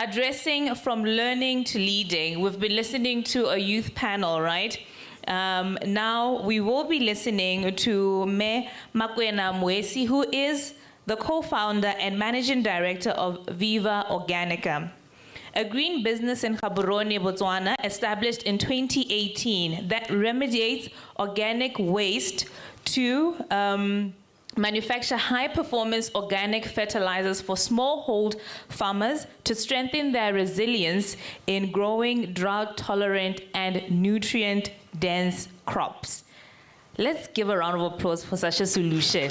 addressing from learning to leading. We've been listening to a youth panel, right? Now we will be listening to Mmakwena Moesi, who is the co-founder and managing director of Viva Organica, a green business in Gaborone, Botswana, established in 2018 that remediates organic waste to manufacture high-performance organic fertilizers for smallhold farmers to strengthen their resilience in growing drought-tolerant and nutrient-dense crops. Let's give a round of applause for such a solution.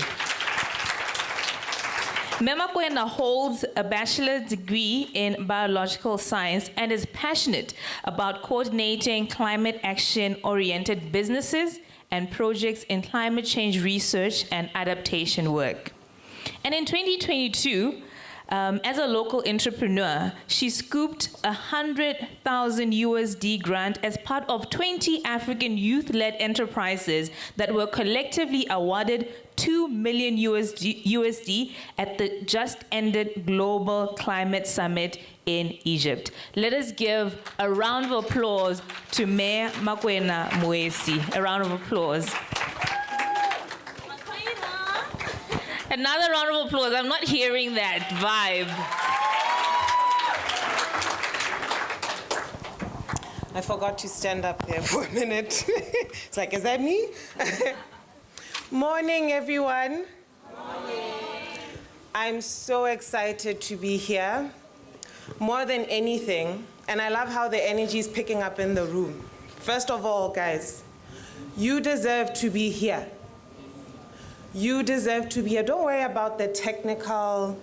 Mmakwena holds a bachelor's degree in biological science and is passionate about coordinating climate action-oriented businesses and projects in climate change research and adaptation work. And in 2022, as a local entrepreneur, she scooped a $100,000 USD grant as part of 20 African youth-led enterprises that were collectively awarded $2 million USD at the just-ended Global Climate Summit in Egypt. Let us give a round of applause to Mayor Mmakwena Moesi. A round of applause. Another round of applause. I'm not hearing that vibe. I forgot to stand up there for a minute. It's like, is that me? Morning, everyone. Morning. I'm so excited to be here, more than anything, and I love how the energy is picking up in the room. First of all, guys, you deserve to be here. You deserve to be here. Don't worry about the technical,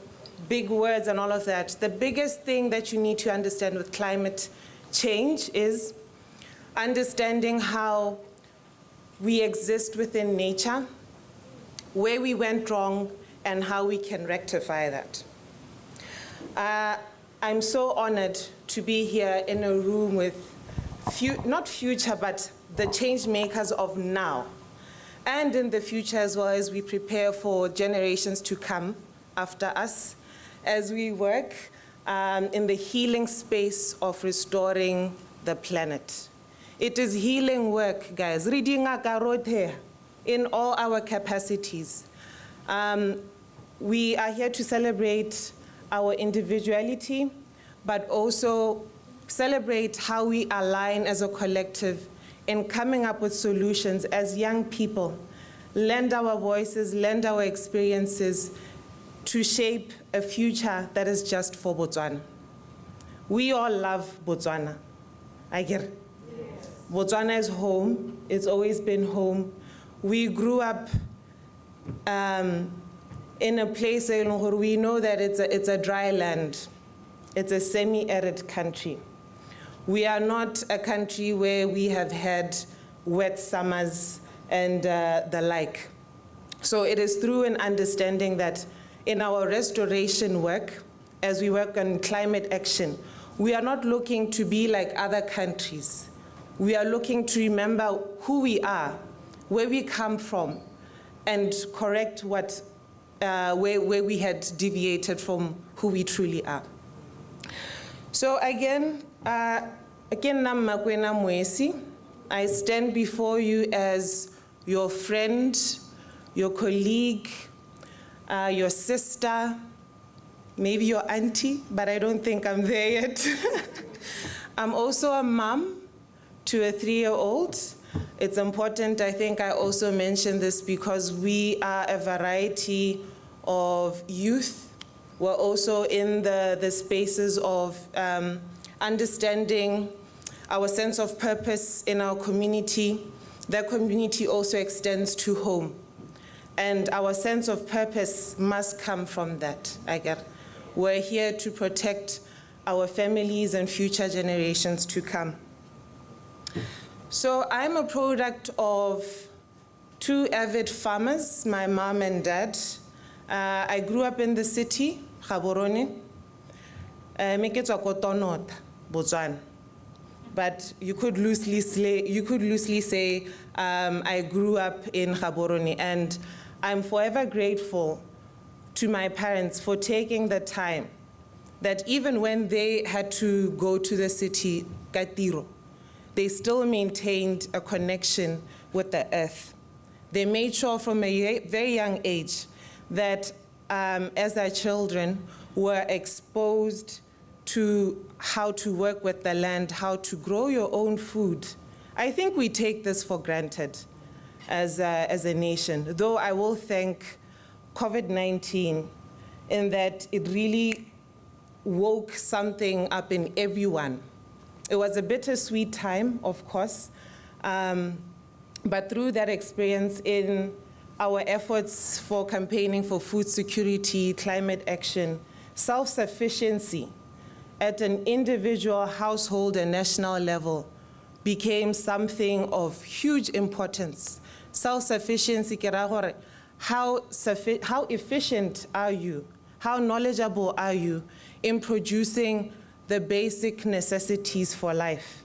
big words and all of that. The biggest thing that you need to understand with climate change is understanding how we exist within nature, where we went wrong, and how we can rectify that. I'm so honored to be here in a room with, not future, but the change makers of now, and in the future as well, as we prepare for generations to come after us, as we work in the healing space of restoring the planet. It is healing work, guys. Reading in all our capacities. We are here to celebrate our individuality, but also celebrate how we align as a collective in coming up with solutions as young people, lend our voices, lend our experiences to shape a future that is just for Botswana. We all love Botswana. I get it. Yes. Botswana is home. It's always been home. We grew up in a place where we know that it's a dry land. It's a semi-arid country. We are not a country where we have had wet summers and the like. So it is through an understanding that in our restoration work, as we work on climate action, we are not looking to be like other countries. We are looking to remember who we are, where we come from, and correct what, where we had deviated from who we truly are. So again, I'm Mmakwena Moesi. I stand before you as your friend, your colleague, your sister, maybe your auntie, but I don't think I'm there yet. I'm also a mom to a 3-year-old. It's important, I think I also mentioned this because we are a variety of youth. We're also in the spaces of understanding our sense of purpose in our community. That community also extends to home. And our sense of purpose must come from that, I get. We're here to protect our families and future generations to come. So I'm a product of 2 avid farmers, my mom and dad. I grew up in the city, Gaborone. Botswana. But you could loosely say I grew up in Gaborone, and I'm forever grateful to my parents for taking the time, that even when they had to go to the city, Katiro, they still maintained a connection with the earth. They made sure from a very young age that as their children were exposed to how to work with the land, how to grow your own food. I think we take this for granted as a nation, though I will thank COVID-19 in that it really woke something up in everyone. It was a bittersweet time, of course, but through that experience in our efforts for campaigning for food security, climate action, self-sufficiency at an individual, household, and national level became something of huge importance. Self-sufficiency, how efficient are you? How knowledgeable are you in producing the basic necessities for life?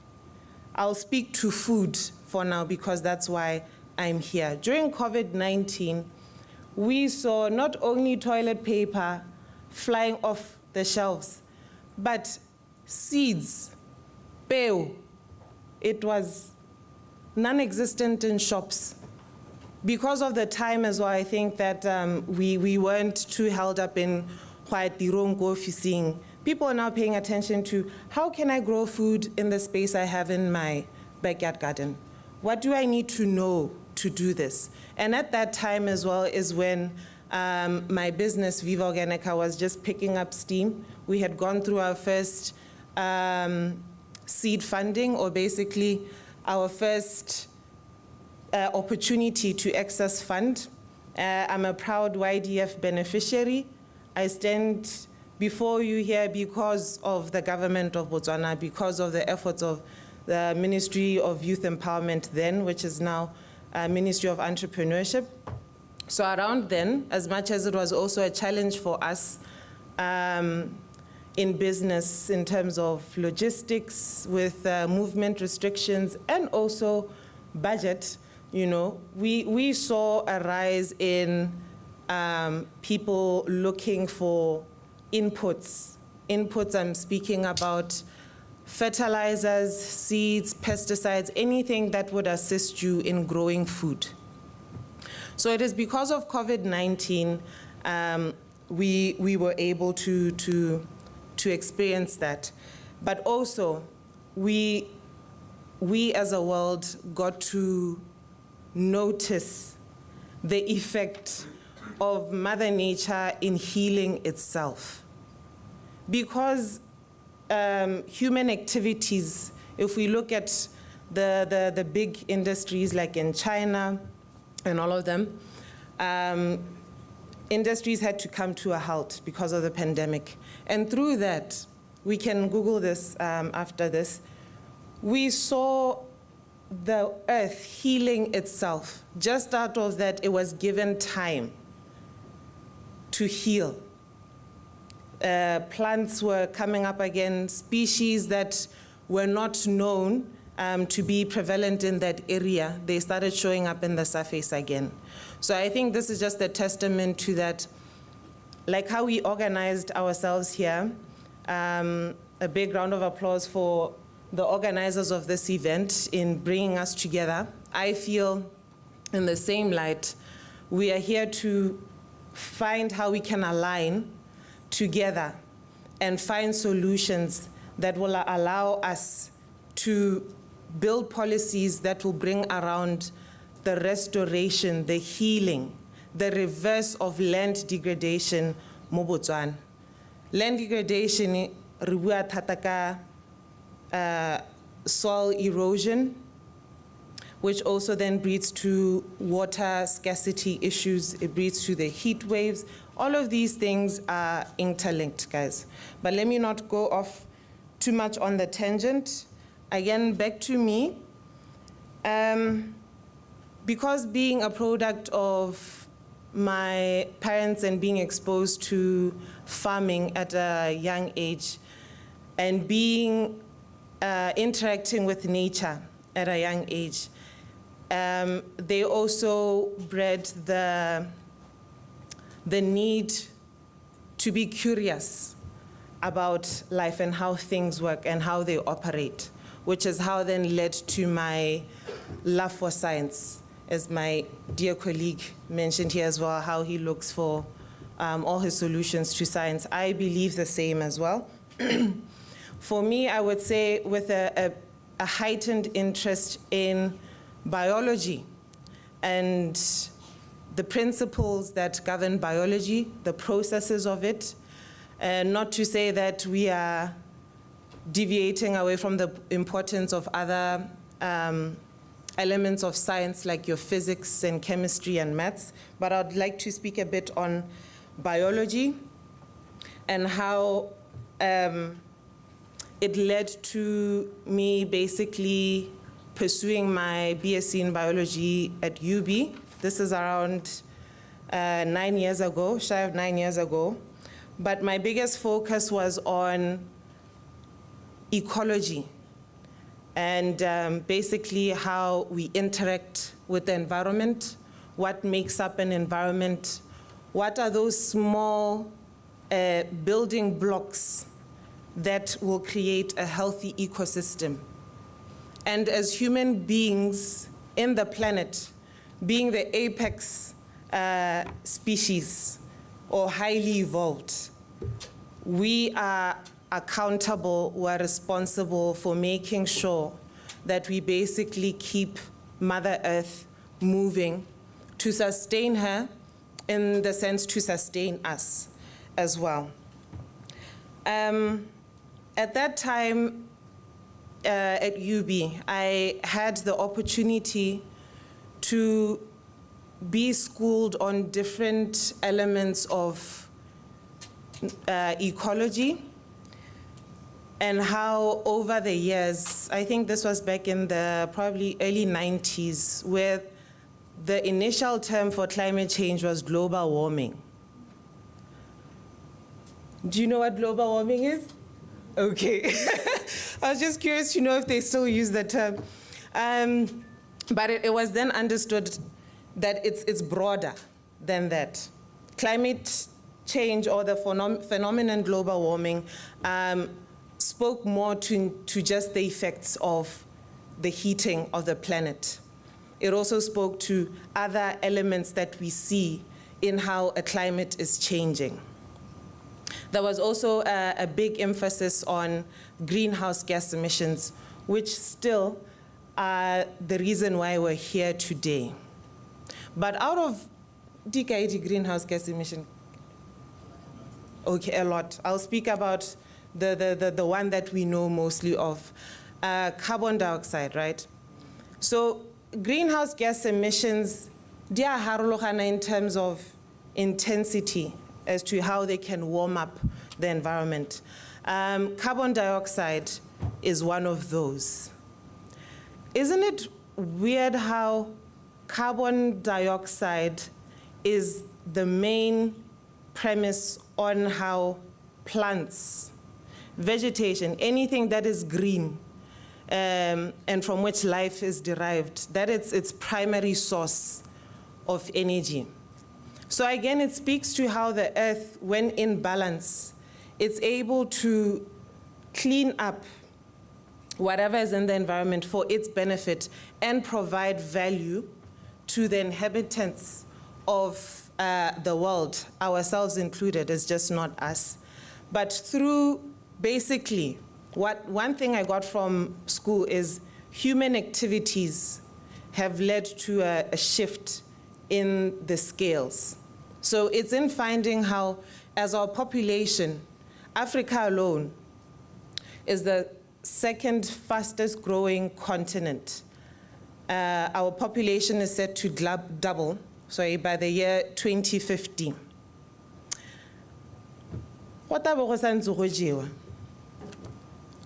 I'll speak to food for now because that's why I'm here. During COVID-19, we saw not only toilet paper flying off the shelves, but seeds, peo, it was non-existent in shops. Because of the time as well, I think that we weren't too held up in officing. People are now paying attention to how can I grow food in the space I have in my backyard garden? What do I need to know to do this? And at that time as well is when my business, Viva Organica, was just picking up steam. We had gone through our first seed funding, or basically our first opportunity to access fund. I'm a proud YDF beneficiary. I stand before you here because of the government of Botswana, because of the efforts of the Ministry of Youth Empowerment then, which is now Ministry of Entrepreneurship. So around then, as much as it was also a challenge for us in business in terms of logistics with movement restrictions and also budget, you know, we saw a rise in people looking for inputs. Inputs, I'm speaking about fertilizers, seeds, pesticides, anything that would assist you in growing food. So it is because of COVID-19 we were able to experience that. But also, we as a world got to notice the effect of Mother Nature in healing itself. Because human activities, if we look at the big industries like in China and all of them, industries had to come to a halt because of the pandemic. And through that, we can Google this after this, we saw the earth healing itself. Just out of that, it was given time to heal. Plants were coming up again, species that were not known to be prevalent in that area, they started showing up in the surface again. So I think this is just a testament to that, like how we organized ourselves here. A big round of applause for the organizers of this event in bringing us together. I feel in the same light, we are here to find how we can align together and find solutions that will allow us to build policies that will bring around the restoration, the healing, the reverse of land degradation mo Botswana. Land degradation, re bua thata ka soil erosion, which also then breeds to water scarcity issues, it breeds to the heat waves. All of these things are interlinked, guys. But let me not go off too much on the tangent. Again, back to me. Because being a product of my parents and being exposed to farming at a young age and being interacting with nature at a young age, they also bred the need to be curious about life and how things work and how they operate, which is how then led to my love for science, as my dear colleague mentioned here as well, how he looks for all his solutions to science. I believe the same as well. For me, I would say with a heightened interest in biology and the principles that govern biology, the processes of it, and not to say that we are deviating away from the importance of other elements of science like your physics and chemistry and maths, but I'd like to speak a bit on biology and how it led to me basically pursuing my BSc in biology at UB. This is around 9 years ago, shy of 9 years ago. But my biggest focus was on ecology and basically how we interact with the environment, what makes up an environment, what are those small building blocks that will create a healthy ecosystem. And as human beings in the planet, being the apex species or highly evolved, we are accountable, we are responsible for making sure that we basically keep Mother Earth moving to sustain her, in the sense to sustain us as well. At that time at UB, I had the opportunity to be schooled on different elements of ecology and how over the years, I think this was back in the probably early 90s, where the initial term for climate change was global warming. Do you know what global warming is? Okay. I was just curious to know if they still use the term. But it was then understood that it's broader than that. Climate change, or the phenomenon global warming, spoke more to just the effects of the heating of the planet. It also spoke to other elements that we see in how a climate is changing. There was also a big emphasis on greenhouse gas emissions, which still are the reason why we're here today. But out of DKIT greenhouse gas emission, okay, a lot. I'll speak about the one that we know mostly of, carbon dioxide, right? So greenhouse gas emissions, they are harologana in terms of intensity as to how they can warm up the environment. Carbon dioxide is one of those. Isn't it weird how carbon dioxide is the main premise on how plants, vegetation, anything that is green, and from which life is derived, that it's its primary source of energy. So again, it speaks to how the earth, when in balance, it's able to clean up whatever is in the environment for its benefit and provide value to the inhabitants of the world, ourselves included. It's just not us. But through basically, one thing I got from school is human activities have led to a shift in the scales. So it's in finding how, as our population, Africa alone is the second fastest growing continent. Our population is set to double, by the year 2050.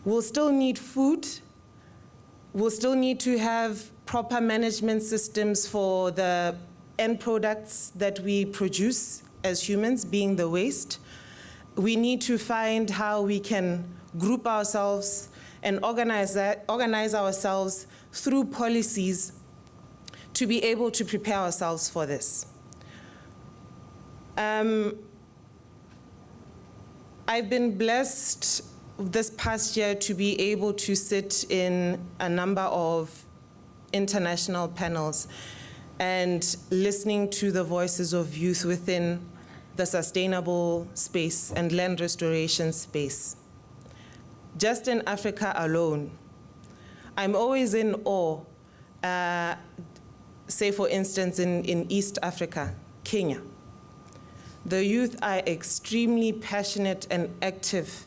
We'll still need food. We'll still need to have proper management systems for the end products that we produce as humans, being the waste. We need to find how we can group ourselves and organize ourselves through policies to be able to prepare ourselves for this. I've been blessed this past year to be able to sit in a number of international panels and listening to the voices of youth within the sustainable space and land restoration space. Just in Africa alone, I'm always in awe, say for instance in East Africa, Kenya. The youth are extremely passionate and active,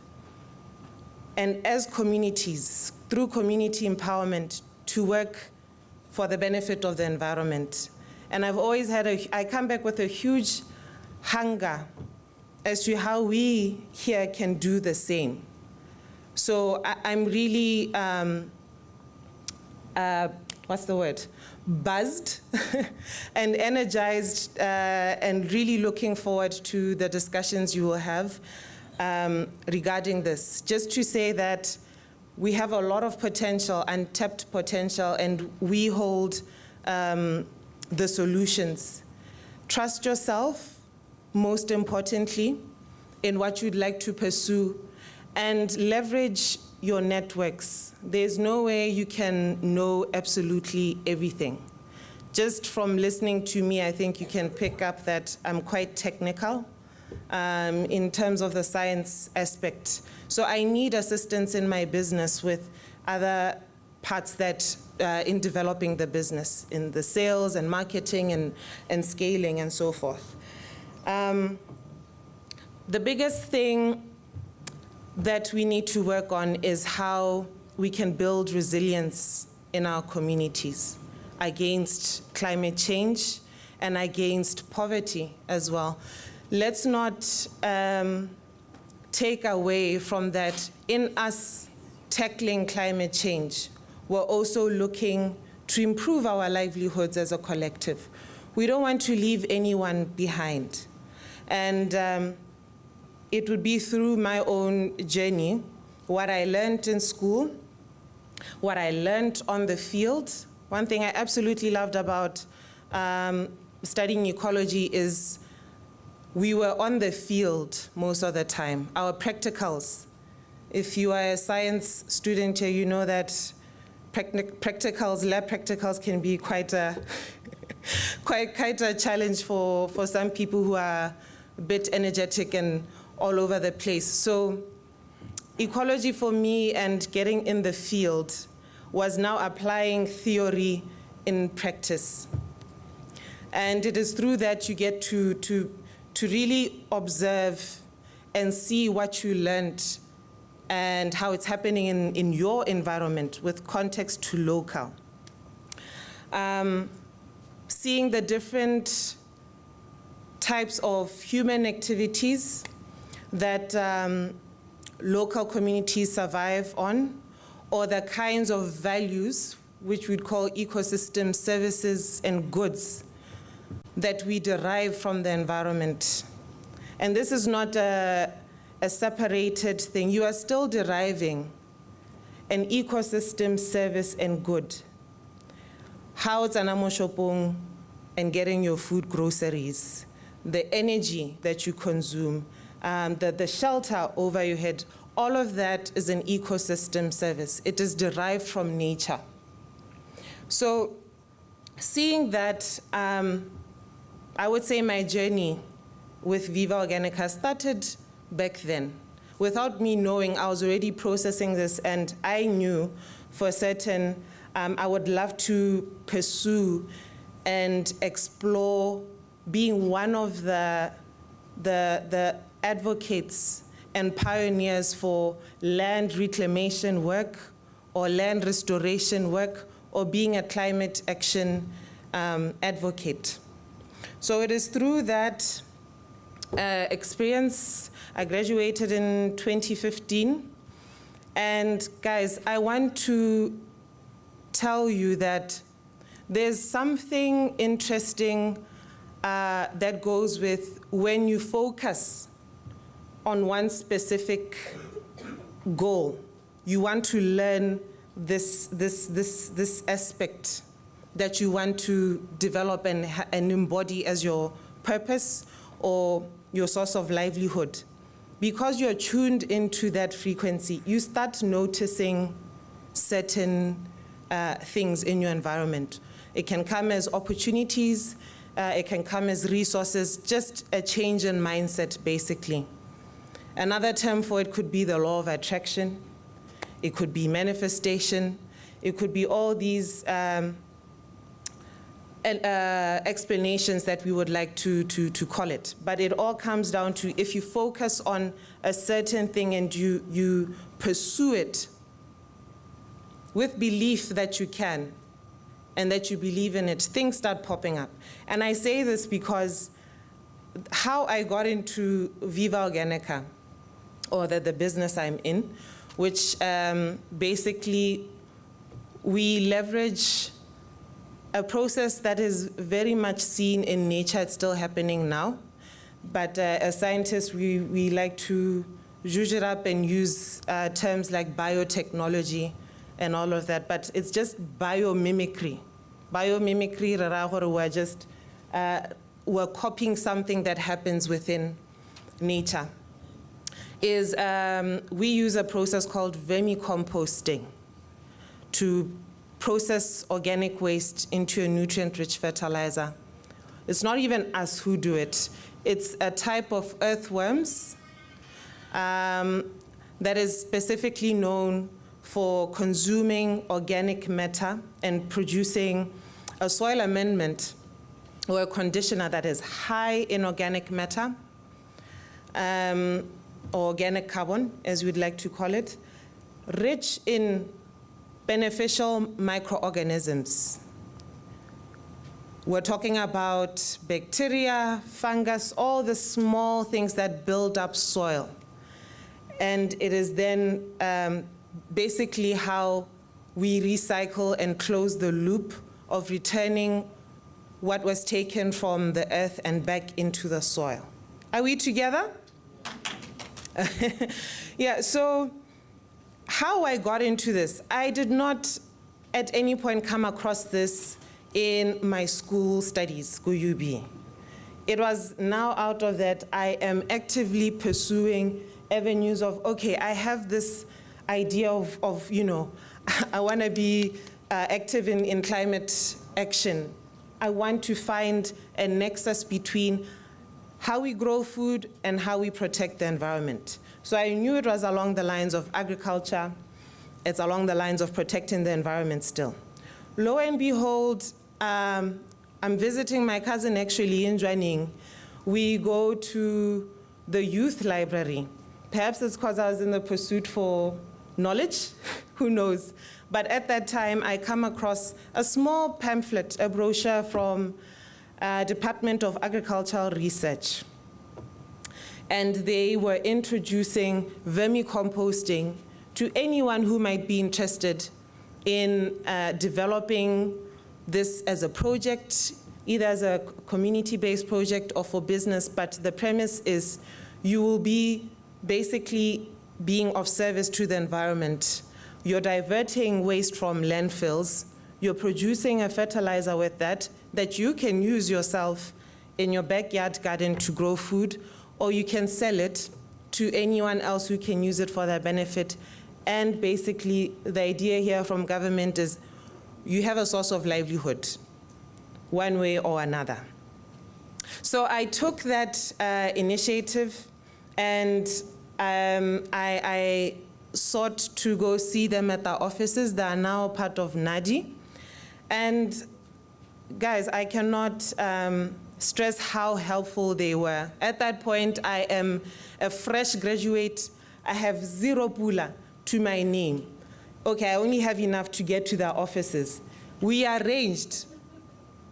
and as communities, through community empowerment, to work for the benefit of the environment. And I've always had I come back with a huge hunger as to how we here can do the same. So I'm really, what's the word? Buzzed and energized and really looking forward to the discussions you will have regarding this. Just to say that we have a lot of potential, untapped potential, and we hold the solutions. Trust yourself, most importantly, in what you'd like to pursue, and leverage your networks. There's no way you can know absolutely everything. Just from listening to me, I think you can pick up that I'm quite technical in terms of the science aspect. So I need assistance in my business with other parts that in developing the business, in the sales and marketing and scaling and so forth. The biggest thing that we need to work on is how we can build resilience in our communities against climate change and against poverty as well. Let's not take away from that. In us tackling climate change, we're also looking to improve our livelihoods as a collective. We don't want to leave anyone behind. And it would be through my own journey, what I learned in school, what I learned on the field. One thing I absolutely loved about studying ecology is we were on the field most of the time, our practicals. If you are a science student here, you know that practicals, lab practicals can be quite a, quite a challenge for some people who are a bit energetic and all over the place. So ecology for me and getting in the field was now applying theory in practice. And it is through that you get to really observe and see what you learned and how it's happening in your environment with context to local. Seeing the different types of human activities that local communities survive on, or the kinds of values, which we'd call ecosystem services and goods, that we derive from the environment. And this is not a separated thing. You are still deriving an ecosystem service and good. How it's an and getting your food groceries, the energy that you consume, the shelter over your head, all of that is an ecosystem service. It is derived from nature. So seeing that, I would say my journey with Viva Organica started back then. Without me knowing, I was already processing this, and I knew for certain I would love to pursue and explore being one of the advocates and pioneers for land reclamation work or land restoration work or being a climate action advocate. So it is through that experience, I graduated in 2015. And guys, I want to tell you that there's something interesting that goes with when you focus on one specific goal. You want to learn this aspect that you want to develop and embody as your purpose or your source of livelihood. because you're tuned into that frequency, you start noticing certain things in your environment. It can come as opportunities, it can come as resources, just a change in mindset, basically. Another term for it could be the law of attraction. It could be manifestation. It could be all these explanations that we would like to call it. But it all comes down to, if you focus on a certain thing and you pursue it with belief that you can and that you believe in it, things start popping up. And I say this because how I got into Viva Organica, or the business I'm in, which basically we leverage a process that is very much seen in nature. It's still happening now. But as scientists, we like to zhuzh it up and use terms like biotechnology and all of that. But it's just biomimicry. Biomimicry, we're copying something that happens within nature. We use a process called vermicomposting to process organic waste into a nutrient-rich fertilizer. It's not even us who do it. It's a type of earthworms that is specifically known for consuming organic matter and producing a soil amendment or a conditioner that is high in organic matter, or organic carbon, as we'd like to call it, rich in beneficial microorganisms. We're talking about bacteria, fungus, all the small things that build up soil. And it is then basically how we recycle and close the loop of returning what was taken from the earth and back into the soil. Are we together? Yeah, so how I got into this, I did not at any point come across this in my school studies, school UB. It was now out of that I am actively pursuing avenues of, okay, I have this idea of you know, I want to be active in climate action. I want to find a nexus between how we grow food and how we protect the environment. So I knew it was along the lines of agriculture. It's along the lines of protecting the environment still. Lo and behold, I'm visiting my cousin actually in Zwaneng. We go to the youth library. Perhaps it's because I was in the pursuit for knowledge, who knows. But at that time, I come across a small pamphlet, a brochure from Department of Agricultural Research. And they were introducing vermicomposting to anyone who might be interested in developing this as a project, either as a community-based project or for business. But the premise is you will be basically being of service to the environment. You're diverting waste from landfills. You're producing a fertilizer with that you can use yourself in your backyard garden to grow food, or you can sell it to anyone else who can use it for their benefit. And basically, the idea here from government is you have a source of livelihood, one way or another. So I took that initiative, and I sought to go see them at their offices. They are now part of NADI. And guys, I cannot stress how helpful they were. At that point, I am a fresh graduate. I have zero pula to my name. Okay, I only have enough to get to their offices. We arranged.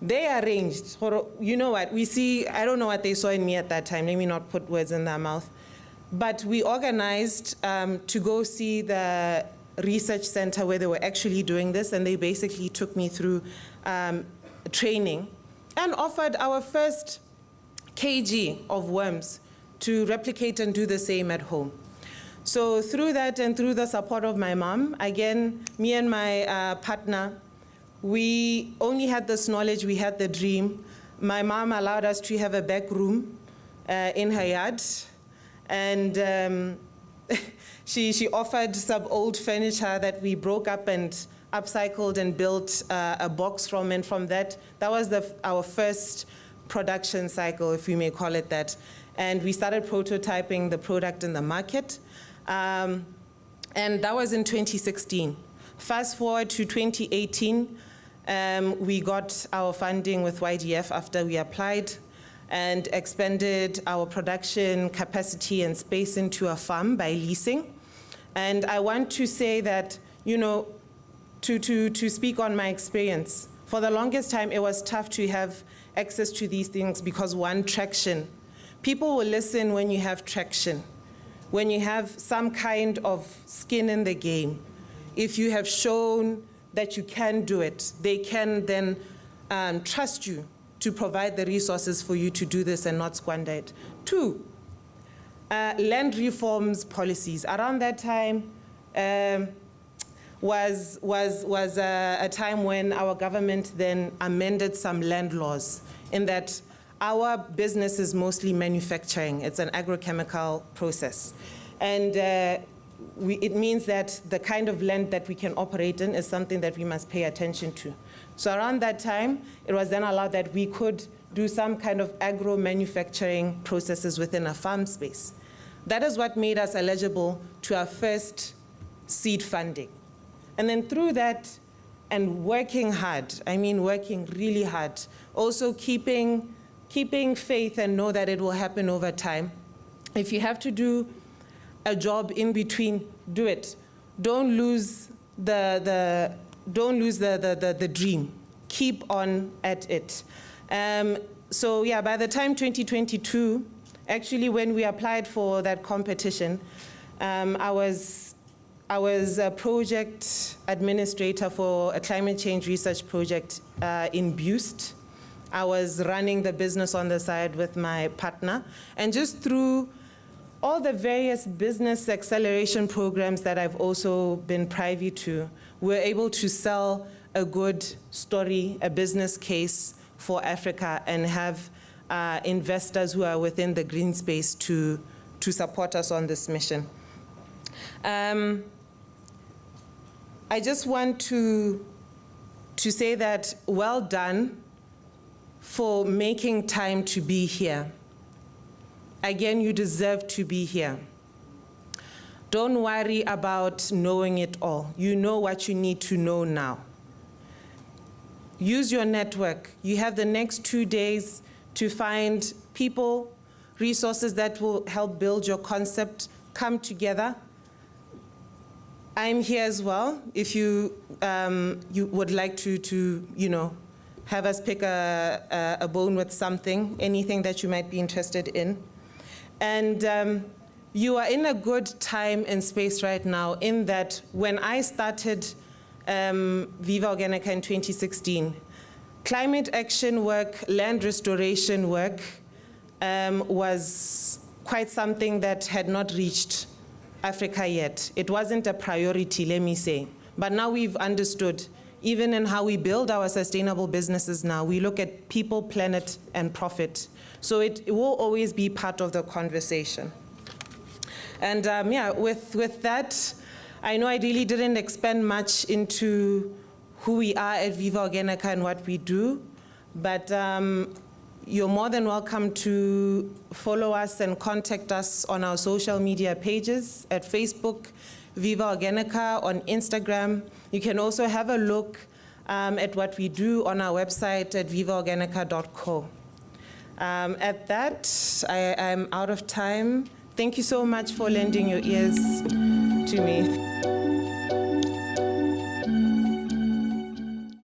They arranged. You know what? We see, I don't know what they saw in me at that time. Let me not put words in their mouth. But we organized to go see the research center where they were actually doing this, and they basically took me through training and offered our first kg of worms to replicate and do the same at home. So through that and through the support of my mom, again, me and my partner, we only had this knowledge, we had the dream. My mom allowed us to have a back room in her yard, And she offered some old furniture that we broke up and upcycled and built a box from. And from that was our first production cycle, if we may call it that. And we started prototyping the product in the market. And that was in 2016. Fast forward to 2018, we got our funding with YDF after we applied and expanded our production capacity and space into a farm by leasing. And I want to say that, you know, to speak on my experience, for the longest time it was tough to have access to these things because one, traction. People will listen when you have traction, when you have some kind of skin in the game. If you have shown that you can do it, they can then trust you to provide the resources for you to do this and not squander it. Two, land reforms policies. Around that time was a time when our government then amended some land laws in that our business is mostly manufacturing. It's an agrochemical process. And it means that the kind of land that we can operate in is something that we must pay attention to. So around that time, it was then allowed that we could do some kind of agro-manufacturing processes within a farm space. That is what made us eligible to our first seed funding. And then through that, and working hard, I mean working really hard, also keeping faith and know that it will happen over time. If you have to do a job in between, do it. Don't lose the dream. Keep on at it. So yeah, by the time 2022, actually when we applied for that competition, I was a project administrator for a climate change research project in Bust. I was running the business on the side with my partner, and just through all the various business acceleration programs that I've also been privy to, we're able to sell a good story, a business case for Africa, and have investors who are within the green space to support us on this mission. I just want to say that well done for making time to be here. Again, you deserve to be here. Don't worry about knowing it all. You know what you need to know now. Use your network. You have the next 2 days to find people, resources that will help build your concept. Come together. I'm here as well. If you would like to have us pick a bone with something, anything that you might be interested in. And you are in a good time and space right now in that when I started Viva Organica in 2016, climate action work, land restoration work was quite something that had not reached Africa yet. It wasn't a priority, let me say. But now we've understood, even in how we build our sustainable businesses now, we look at people, planet, and profit. So it will always be part of the conversation. And yeah, with that, I know I really didn't expand much into who we are at Viva Organica and what we do, but you're more than welcome to follow us and contact us on our social media pages at Facebook, Viva Organica, on Instagram. You can also have a look at what we do on our website at vivaorganica.co. At that, I'm out of time. Thank you so much for lending your ears to me.